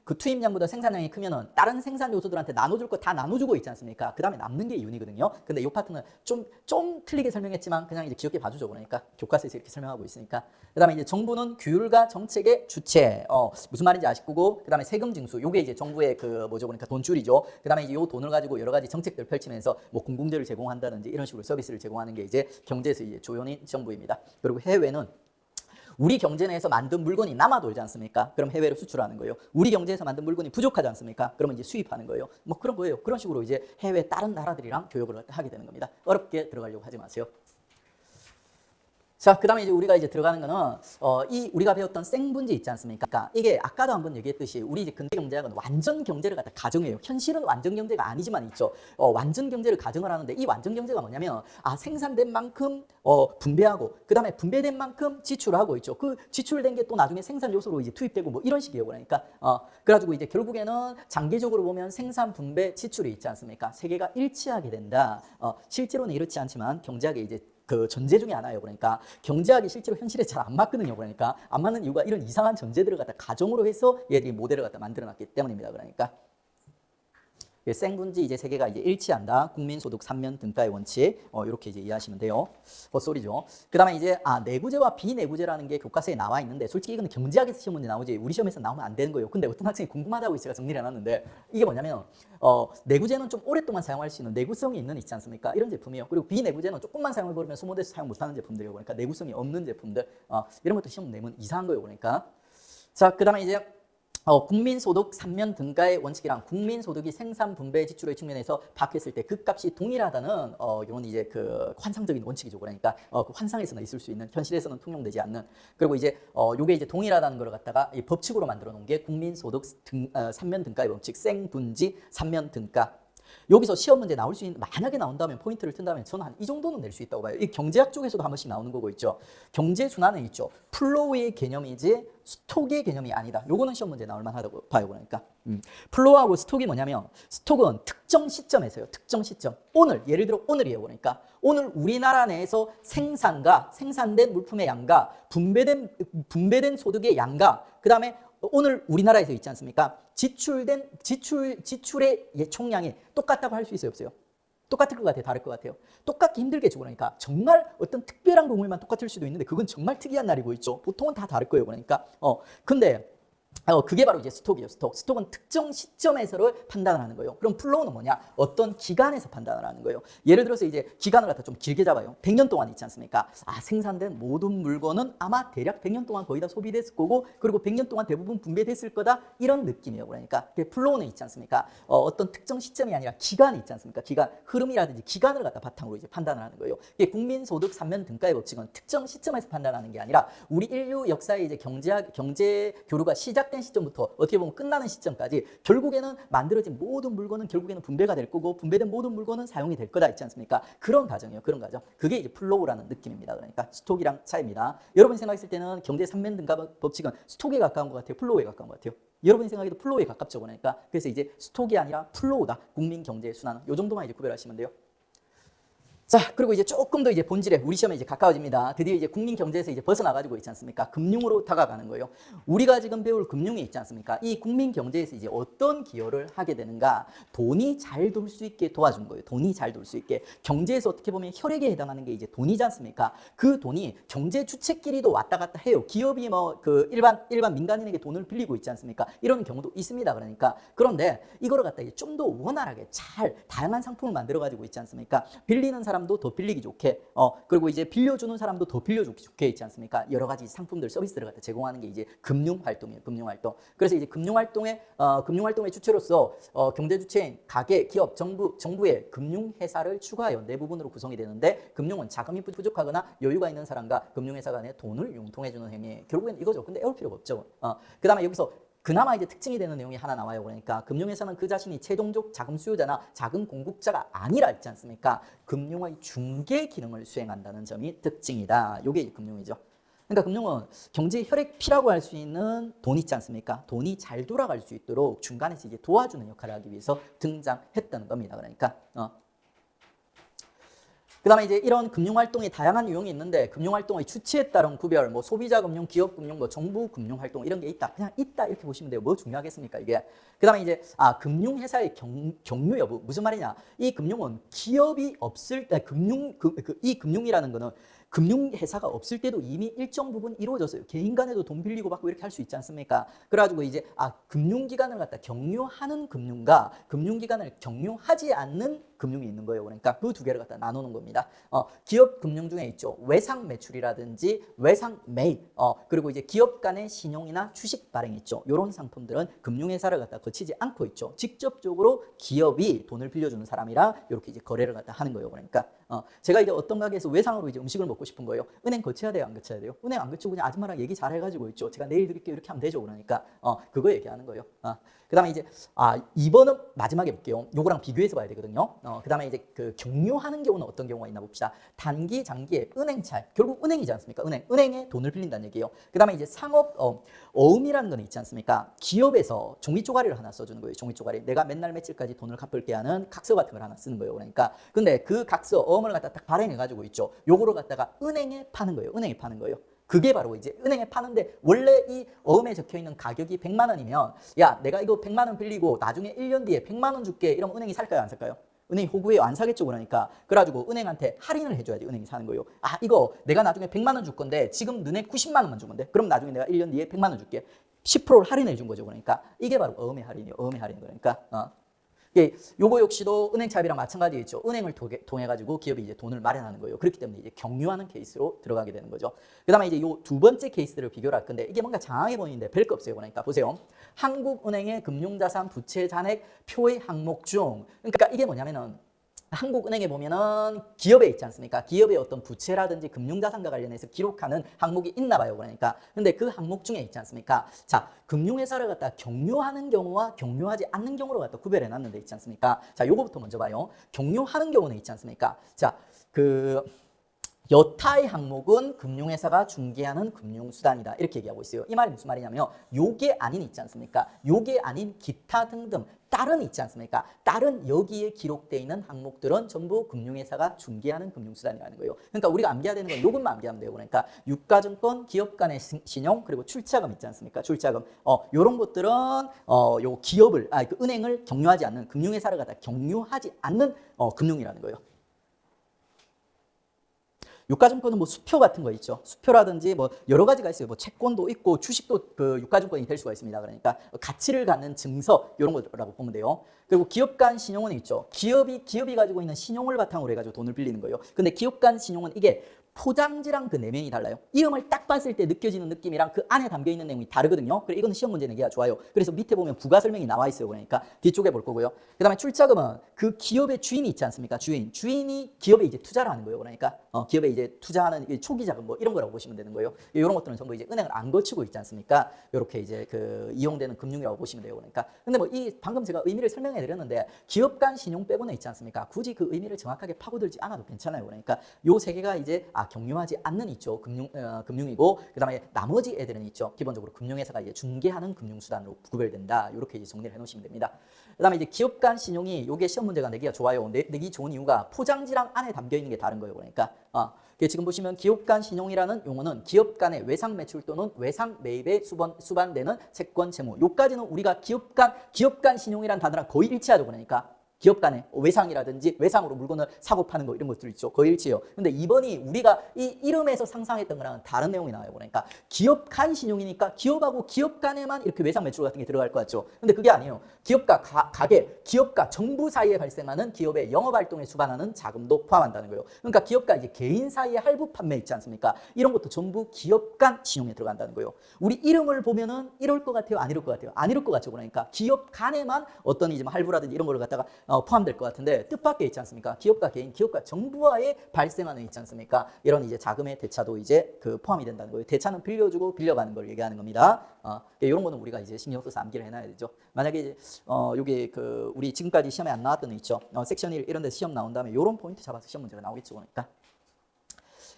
그 투입량보다 생산량이 크면은 다른 생산 요소들한테 나눠줄 거 다 나눠주고 있지 않습니까? 그 다음에 남는 게 이윤이거든요. 근데 이 파트는 좀 틀리게 설명했지만 그냥 이제 귀엽게 봐주죠. 그러니까 교과서에서 이렇게 설명하고 있으니까. 그 다음에 이제 정부는 규율과 정책의 주체. 무슨 말인지 아시고, 그 다음에 세금 징수. 요게 이제 정부의 그러니까 돈줄이죠. 그 다음에 이제 요 돈을 가지고 여러 가지 정책들 펼치면서 뭐 공공재를 제공한다든지 이런 식으로 서비스를 제공하는 게 이제 경제에서 이제 조연인 정부입니다. 그리고 해외는 우리 경제 내에서 만든 물건이 남아 돌지 않습니까? 그럼 해외로 수출하는 거예요. 우리 경제에서 만든 물건이 부족하지 않습니까? 그러면 이제 수입하는 거예요. 뭐 그런 거예요. 그런 식으로 이제 해외 다른 나라들이랑 교역을 하게 되는 겁니다. 어렵게 들어가려고 하지 마세요. 자, 그 다음에 이제 우리가 이제 들어가는 거는, 우리가 배웠던 생분지 있지 않습니까? 그러니까 이게 아까도 한번 얘기했듯이 우리 이제 근대 경제학은 완전 경제를 갖다 가정해요. 현실은 완전 경제가 아니지만 있죠. 완전 경제를 가정을 하는데 이 완전 경제가 뭐냐면, 생산된 만큼, 분배하고, 그 다음에 분배된 만큼 지출하고 있죠. 그 지출된 게 또 나중에 생산 요소로 이제 투입되고 뭐 이런 식이에요. 그러니까, 그래가지고 이제 결국에는 장기적으로 보면 생산, 분배, 지출이 있지 않습니까? 세 개가 일치하게 된다. 실제로는 이렇지 않지만 경제학에 이제 그 전제 중에 하나예요. 그러니까 경제학이 실제로 현실에 잘 안 맞거든요. 그러니까 안 맞는 이유가 이런 이상한 전제들을 갖다 가정으로 해서 얘들이 모델을 갖다 만들어놨기 때문입니다. 그러니까 생분지 이제 세 개가 이제 일치한다. 국민소득 3면 등가의 원칙. 이렇게 이제 이해하시면 돼요. 헛소리죠. 그다음에 이제 내구재와 비내구재라는 게 교과서에 나와 있는데 솔직히 이거는 경제학에서 시험 문제 나오지 우리 시험에서 나오면 안 되는 거예요. 근데 어떤 학생이 궁금하다고 제가 정리를 해놨는데 이게 뭐냐면 내구재는 좀 오랫동안 사용할 수 있는 내구성이 있는 있지 않습니까? 이런 제품이에요. 그리고 비내구재는 조금만 사용해버리면 소모돼서 사용 못하는 제품들이에요. 그러니까 내구성이 없는 제품들 이런 것도 시험 내면 이상한 거예요. 그러니까 자 그다음에 이제 국민소득 3면 등가의 원칙이랑 국민소득이 생산 분배 지출의 측면에서 파악했을 때 그 값이 동일하다는 이런 이제 그 환상적인 원칙이죠. 그러니까 그 환상에서나 있을 수 있는 현실에서는 통용되지 않는 그리고 이제 요게 이제 동일하다는 걸 갖다가 이 법칙으로 만들어 놓은 게 국민소득 3면 등가의 원칙 생분지 3면 등가. 여기서 시험 문제 나올 수 있는 만약에 나온다면 포인트를 튼다면 저는 한 이 정도는 낼 수 있다고 봐요. 이 경제학 쪽에서도 한 번씩 나오는 거고 있죠. 경제 순환은 있죠. 플로우의 개념이지 스톡의 개념이 아니다. 요거는 시험 문제 나올 만하다고 봐요. 그러니까 플로우하고 스톡이 뭐냐면 스톡은 특정 시점에서요. 특정 시점. 오늘 예를 들어 오늘이에요. 그러니까 오늘 우리나라 내에서 생산과 생산된 물품의 양과 분배된 소득의 양과 그다음에 오늘 우리나라에서 있지 않습니까? 지출의 총량이 똑같다고 할 수 있어요, 없어요? 똑같을 것 같아요, 다를 것 같아요? 똑같기 힘들겠죠, 그러니까. 정말 어떤 특별한 경우에만 똑같을 수도 있는데 그건 정말 특이한 날이고 있죠. 보통은 다 다를 거예요, 그러니까. 근데 그게 바로 이제 스톡이에요, 스톡. 스톡은 특정 시점에서를 판단을 하는 거예요. 그럼 플로우는 뭐냐? 어떤 기간에서 판단을 하는 거예요. 예를 들어서 이제 기간을 갖다 좀 길게 잡아요. 100년 동안 있지 않습니까? 생산된 모든 물건은 아마 대략 100년 동안 거의 다 소비됐을 거고 그리고 100년 동안 대부분 분배됐을 거다. 이런 느낌이에요. 그러니까 플로우는 있지 않습니까? 어떤 특정 시점이 아니라 기간이 있지 않습니까? 기간, 흐름이라든지 기간을 갖다 바탕으로 이제 판단을 하는 거예요. 이게 국민소득 3면 등가의 법칙은 특정 시점에서 판단하는 게 아니라 우리 인류 역사의 이제 경제 교류가 시작된 시점부터 어떻게 보면 끝나는 시점까지 결국에는 만들어진 모든 물건은 결국에는 분배가 될 거고 분배된 모든 물건은 사용이 될 거다 있지 않습니까? 그런 과정이에요. 그런 과정. 그게 이제 플로우라는 느낌입니다. 그러니까 스톡이랑 차이입니다. 여러분이 생각했을 때는 경제 3면 등가 법칙은 스톡에 가까운 것 같아요? 플로우에 가까운 것 같아요? 여러분이 생각해도 플로우에 가깝죠. 그러니까 그래서 이제 스톡이 아니라 플로우다. 국민 경제 순환. 요 정도만 이제 구별하시면 돼요. 자, 그리고 이제 조금 더 이제 본질에 우리 시험에 이제 가까워집니다. 드디어 이제 국민 경제에서 이제 벗어나가지고 있지 않습니까? 금융으로 다가가는 거예요. 우리가 지금 배울 금융이 있지 않습니까? 이 국민 경제에서 이제 어떤 기여를 하게 되는가? 돈이 잘 돌 수 있게 도와준 거예요. 돈이 잘 돌 수 있게. 경제에서 어떻게 보면 혈액에 해당하는 게 이제 돈이지 않습니까? 그 돈이 경제 주체끼리도 왔다 갔다 해요. 기업이 뭐 그 일반 민간인에게 돈을 빌리고 있지 않습니까? 이런 경우도 있습니다. 그러니까 그런데 이거를 갖다 이제 좀 더 원활하게 잘 다양한 상품을 만들어 가지고 있지 않습니까? 빌리는 사람도 더 빌리기 좋게, 그리고 이제 빌려주는 사람도 더 빌려주기 좋게 있지 않습니까? 여러 가지 상품들, 서비스를 갖다 제공하는 게 이제 금융 활동이에요. 금융 활동. 그래서 이제 금융 활동의 주체로서 경제 주체인 가계, 기업, 정부의 금융 회사를 추가하여 네 부분으로 구성이 되는데 금융은 자금이 부족하거나 여유가 있는 사람과 금융회사 간에 돈을 융통해주는 행위. 결국엔 이거죠. 근데 애울 필요가 없죠. 그다음에 여기서 그나마 이제 특징이 되는 내용이 하나 나와요. 그러니까 금융회사는 그 자신이 최종적 자금 수요자나 자금 공급자가 아니라 있지 않습니까? 금융의 중개 기능을 수행한다는 점이 특징이다. 이게 금융이죠. 그러니까 금융은 경제 혈액피라고 할 수 있는 돈 있지 않습니까? 돈이 잘 돌아갈 수 있도록 중간에서 이제 도와주는 역할을 하기 위해서 등장했다는 겁니다. 그러니까 그다음에 이제 이런 금융활동의 다양한 유형이 있는데 금융활동의 주체에 따른 구별, 뭐 소비자 금융, 기업 금융, 뭐 정부 금융 활동 이런 게 있다. 그냥 있다 이렇게 보시면 돼요. 뭐 중요하겠습니까 이게? 그다음에 이제 금융회사의 경유 여부 무슨 말이냐? 이 금융은 기업이 없을 때 이 금융이라는 거는 금융회사가 없을 때도 이미 일정 부분 이루어졌어요. 개인 간에도 돈 빌리고 받고 이렇게 할 수 있지 않습니까? 그래가지고 이제 금융기관을 갖다 경유하는 금융과 금융기관을 경유하지 않는 금융이 있는 거예요. 그러니까 그 두 개를 갖다 나누는 겁니다. 기업 금융 중에 있죠. 외상 매출이라든지 외상 매입, 그리고 이제 기업 간의 신용이나 주식 발행 있죠. 이런 상품들은 금융회사를 갖다 거치지 않고 있죠. 직접적으로 기업이 돈을 빌려주는 사람이랑 이렇게 이제 거래를 갖다 하는 거예요. 그러니까 제가 이제 어떤 가게에서 외상으로 이제 음식을 먹고 싶은 거예요. 은행 거쳐야 돼요, 안 거쳐야 돼요? 은행 안 거치고 그냥 아줌마랑 얘기 잘 해가지고 있죠. 제가 내일 드릴게요 이렇게 하면 되죠. 그러니까 그거 얘기하는 거예요. 그다음에 이제 2번은 마지막에 볼게요. 요거랑 비교해서 봐야 되거든요. 그다음에 이제 그 경유하는 경우는 어떤 경우가 있나 봅시다. 단기, 장기에 은행찰, 결국 은행이지 않습니까? 은행에 돈을 빌린다는 얘기예요. 그다음에 이제 상업 어음이라는 건 있지 않습니까? 기업에서 종이 쪼가리를 하나 써주는 거예요. 종이 쪼가리. 내가 맨날 며칠까지 돈을 갚을게 하는 각서 같은 걸 하나 쓰는 거예요. 그러니까 근데 그 각서 어음을 갖다 딱 발행해 가지고 있죠. 요거를 갖다가 은행에 파는 거예요. 은행에 파는 거예요. 그게 바로 이제 은행에 파는데 원래 이 어음에 적혀 있는 가격이 100만 원이면 야, 내가 이거 100만 원 빌리고 나중에 1년 뒤에 100만 원 줄게. 이러면 은행이 살까요, 안 살까요? 은행이 호구해요. 안 사겠죠. 그러니까 그래가지고 은행한테 할인을 해줘야지 은행이 사는 거예요. 아, 이거 내가 나중에 100만 원 줄 건데 지금 너네 90만 원만 주면 돼. 그럼 나중에 내가 1년 뒤에 100만 원 줄게. 10%를 할인해 준 거죠. 그러니까 이게 바로 어음의 할인이에요. 어음의 할인. 그러니까 요거 역시도 은행 차입이랑 마찬가지겠죠. 은행을 통해 가지고 기업이 이제 돈을 마련하는 거예요. 그렇기 때문에 이제 경유하는 케이스로 들어가게 되는 거죠. 그다음에 이제 요 두 번째 케이스를 비교를 할 건데 이게 뭔가 장황해 보이는데 별거 없어요. 그러니까 보세요. 한국은행의 금융자산 부채 잔액 표의 항목 중, 그러니까 이게 뭐냐면은 한국은행에 보면은 기업에 있지 않습니까? 기업의 어떤 부채라든지 금융자산과 관련해서 기록하는 항목이 있나 봐요. 그러니까 근데 그 항목 중에 있지 않습니까? 자, 금융회사를 갖다 경유하는 경우와 경유하지 않는 경우로 갖다 구별해 놨는데 있지 않습니까? 자, 요거부터 먼저 봐요. 경유하는 경우는 있지 않습니까? 자, 여타의 항목은 금융회사가 중개하는 금융수단이다. 이렇게 얘기하고 있어요. 이 말이 무슨 말이냐면 요게 아닌 있지 않습니까? 요게 아닌 기타 등등 다른 있지 않습니까? 다른 여기에 기록되어 있는 항목들은 전부 금융회사가 중개하는 금융수단이라는 거예요. 그러니까 우리가 암기해야 되는 건 요것만 암기하면 돼요. 그러니까 유가증권, 기업 간의 신용, 그리고 출자금 있지 않습니까? 출자금. 요런 것들은 요 기업을, 그 은행을 경유하지 않는, 금융회사를 갖다 경유하지 않는 금융이라는 거예요. 유가증권은 뭐 수표 같은 거 있죠. 수표라든지 뭐 여러 가지가 있어요. 뭐 채권도 있고 주식도 그 유가증권이 될 수가 있습니다. 그러니까 가치를 갖는 증서 이런 거라고 보면 돼요. 그리고 기업 간 신용은 있죠. 기업이 가지고 있는 신용을 바탕으로 해가지고 돈을 빌리는 거예요. 근데 기업 간 신용은 이게 포장지랑 그 내면이 달라요. 이름을 딱 봤을 때 느껴지는 느낌이랑 그 안에 담겨있는 내용이 다르거든요. 그래서 이건 시험 문제 내기가 좋아요. 그래서 밑에 보면 부가 설명이 나와 있어요. 그러니까 뒤쪽에 볼 거고요. 그 다음에 출자금은 그 기업의 주인이 있지 않습니까? 주인이 기업에 이제 투자를 하는 거예요. 그러니까 기업에 이제 투자하는 초기 자금 뭐 이런 거라고 보시면 되는 거예요. 이런 것들은 전부 이제 은행을 안 거치고 있지 않습니까? 이렇게 이제 그 이용되는 금융이라고 보시면 돼요. 그러니까 근데 뭐 이 방금 제가 의미를 설명해 드렸는데 기업 간 신용 빼고는 있지 않습니까? 굳이 그 의미를 정확하게 파고들지 않아도 괜찮아요. 그러니까 요 세 개가 이제 경유하지 않는 있죠. 금융이고 그다음에 나머지 애들은 있죠. 기본적으로 금융회사가 이제 중개하는 금융수단으로 구별된다. 이렇게 이제 정리를 해놓으시면 됩니다. 그다음에 이제 기업 간 신용이 요게 시험 문제가 내기가 좋아요. 내기 좋은 이유가 포장지랑 안에 담겨 있는 게 다른 거예요. 그러니까 지금 보시면 기업 간 신용이라는 용어는 기업 간의 외상 매출 또는 외상 매입에 수반되는 채권 채무. 요까지는 우리가 기업 간 신용이라는 단어랑 거의 일치하죠. 그러니까 기업 간의 외상이라든지 외상으로 물건을 사고 파는 거 이런 것들 있죠. 거의 일치해요. 근데 이번이 우리가 이 이름에서 상상했던 거랑은 다른 내용이 나와요. 그러니까 기업 간 신용이니까 기업하고 기업 간에만 이렇게 외상 매출 같은 게 들어갈 것 같죠. 근데 그게 아니에요. 기업과 가게, 기업과 정부 사이에 발생하는 기업의 영업 활동에 수반하는 자금도 포함한다는 거예요. 그러니까 기업과 이제 개인 사이의 할부 판매 있지 않습니까? 이런 것도 전부 기업 간 신용에 들어간다는 거예요. 우리 이름을 보면은 이럴 것 같아요? 안 이럴 것 같아요? 안 이럴 것 같죠. 그러니까 기업 간에만 어떤 이제 할부라든지 이런 거를 갖다가 포함될 것 같은데 뜻밖의 있지 않습니까? 기업과 개인, 기업과 정부와의 발생하는 있지 않습니까? 이런 이제 자금의 대차도 이제 포함이 된다는 거예요. 대차는 빌려주고 빌려가는 걸 얘기하는 겁니다. 이런 거는 우리가 이제 신경 써서 암기를 해놔야 되죠. 만약에 이제 요게 우리 지금까지 시험에 안 나왔던 거 있죠. 섹션 1 이런 데 시험 나온 다음에 요런 포인트 잡아서 시험 문제가 나오겠죠. 그러니까.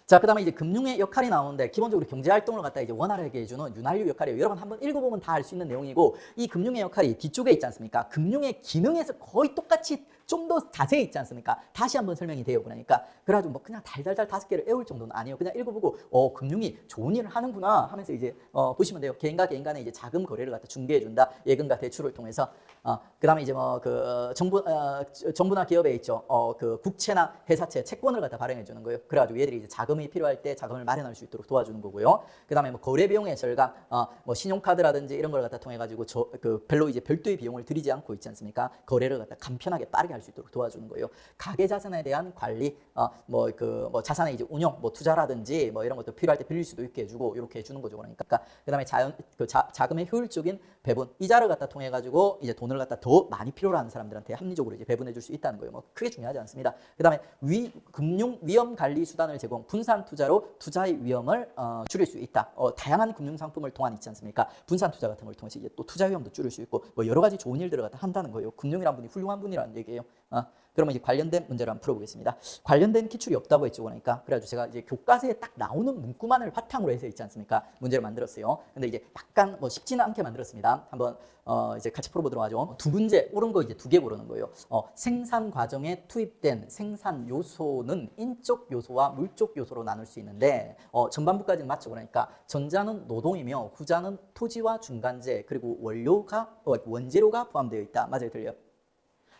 자, 그 다음에 이제 금융의 역할이 나오는데 기본적으로 경제활동을 갖다 이제 원활하게 해주는 윤활유 역할이에요. 여러분 한번 읽어보면 다 알 수 있는 내용이고 이 금융의 역할이 뒤쪽에 있지 않습니까? 금융의 기능에서 거의 똑같이 좀 더 자세히 있지 않습니까? 다시 한번 설명이 돼요. 그러니까 그래가지고 뭐 그냥 달달달 5개를 외울 정도는 아니에요. 그냥 읽어보고 금융이 좋은 일을 하는구나 하면서 이제 보시면 돼요. 개인과 개인 간의 이제 자금 거래를 갖다 중개해준다. 예금과 대출을 통해서 그다음에 이제 뭐 정부나 기업에 있죠. 국채나 회사채 채권을 갖다 발행해 주는 거예요. 그래가지고 얘들이 이제 자금이 필요할 때 자금을 마련할 수 있도록 도와주는 거고요. 그다음에 뭐 거래 비용의 절감, 뭐 신용카드라든지 이런 걸 갖다 통해 가지고 별로 이제 별도의 비용을 들이지 않고 있지 않습니까? 거래를 갖다 간편하게 빠르게 할 수 있도록 도와주는 거예요. 가계 자산에 대한 관리, 뭐 자산의 이제 운용, 뭐 투자라든지 뭐 이런 것도 필요할 때 빌릴 수도 있게 해주고 이렇게 해주는 거죠. 그러니까 그다음에 자금의 효율적인 배분, 이자를 갖다 통해 가지고 이제 돈을 갖다 더 많이 필요로 하는 사람들한테 합리적으로 이제 배분해 줄 수 있다는 거예요. 뭐 크게 중요하지 않습니다. 그다음에 금융 위험 관리 수단을 제공, 분산 투자로 투자의 위험을 줄일 수 있다. 다양한 금융 상품을 통한 있지 않습니까? 분산 투자 같은 걸 통해서 이제 또 투자 위험도 줄일 수 있고 뭐 여러 가지 좋은 일들을 갖다 한다는 거예요. 금융이란 분이 훌륭한 분이라는 얘기예요. 그러면 이제 관련된 문제를 한번 풀어보겠습니다. 관련된 기출이 없다고 했죠, 그러니까. 그래가지고 제가 이제 교과서에 딱 나오는 문구만을 바탕으로 해서 있지 않습니까? 문제를 만들었어요. 근데 이제 약간 뭐 쉽지는 않게 만들었습니다. 한번 이제 같이 풀어보도록 하죠. 두 문제, 옳은 거 이제 두 개 고르는 거예요. 생산 과정에 투입된 생산 요소는 인적 요소와 물적 요소로 나눌 수 있는데, 전반부까지는 맞죠, 그러니까. 전자는 노동이며 후자는 토지와 중간재 그리고 원재료가 포함되어 있다. 맞아요, 들려요?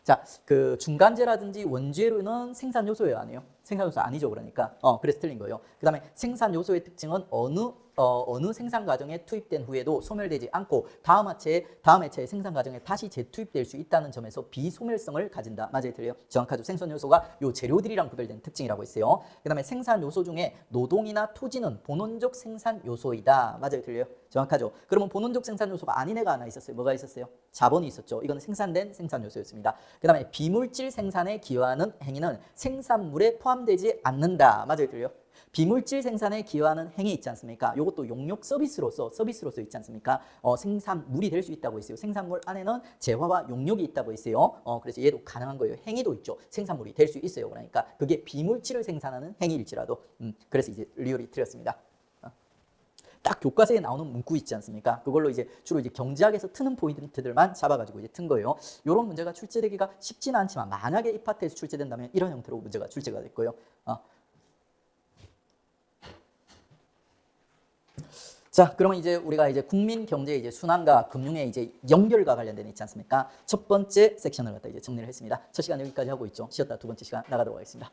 자, 그 중간재라든지 원재료는 생산 요소예요, 아니에요? 생산 요소 아니죠, 그러니까. 그래서 틀린 거예요. 그다음에 생산 요소의 특징은 어느 생산 과정에 투입된 후에도 소멸되지 않고 다음 해체의 생산 과정에 다시 재투입될 수 있다는 점에서 비소멸성을 가진다. 맞아요, 들려요? 정확하죠. 생산 요소가 요 재료들이랑 구별된 특징이라고 했어요. 그다음에 생산 요소 중에 노동이나 토지는 본원적 생산 요소이다. 맞아요, 들려요? 정확하죠. 그러면 본원적 생산 요소가 아닌 애가 하나 있었어요. 뭐가 있었어요? 자본이 있었죠. 이거는 생산된 생산 요소였습니다. 그다음에 비물질 생산에 기여하는 행위는 생산물에 포함되지 않는다. 맞아요, 들려요? 비물질 생산에 기여하는 행위 있지 않습니까? 이것도 용역 서비스로서 있지 않습니까? 생산물이 될 수 있다고 했어요. 생산물 안에는 재화와 용역이 있다고 했어요. 그래서 얘도 가능한 거예요. 행위도 있죠. 생산물이 될 수 있어요. 그러니까 그게 비물질을 생산하는 행위일지라도. 그래서 이제 리얼이 틀렸습니다. 딱 교과서에 나오는 문구 있지 않습니까? 그걸로 이제 주로 이제 경제학에서 트는 포인트들만 잡아가지고 이제 튼 거예요. 이런 문제가 출제되기가 쉽지는 않지만 만약에 이 파트에서 출제된다면 이런 형태로 문제가 출제가 될 거예요. 자, 그러면 이제 우리가 이제 국민 경제 이제 순환과 금융의 이제 연결과 관련된 있지 않습니까? 첫 번째 섹션을 갖다 이제 정리를 했습니다. 첫 시간 여기까지 하고 있죠. 쉬었다 두 번째 시간 나가도록 하겠습니다.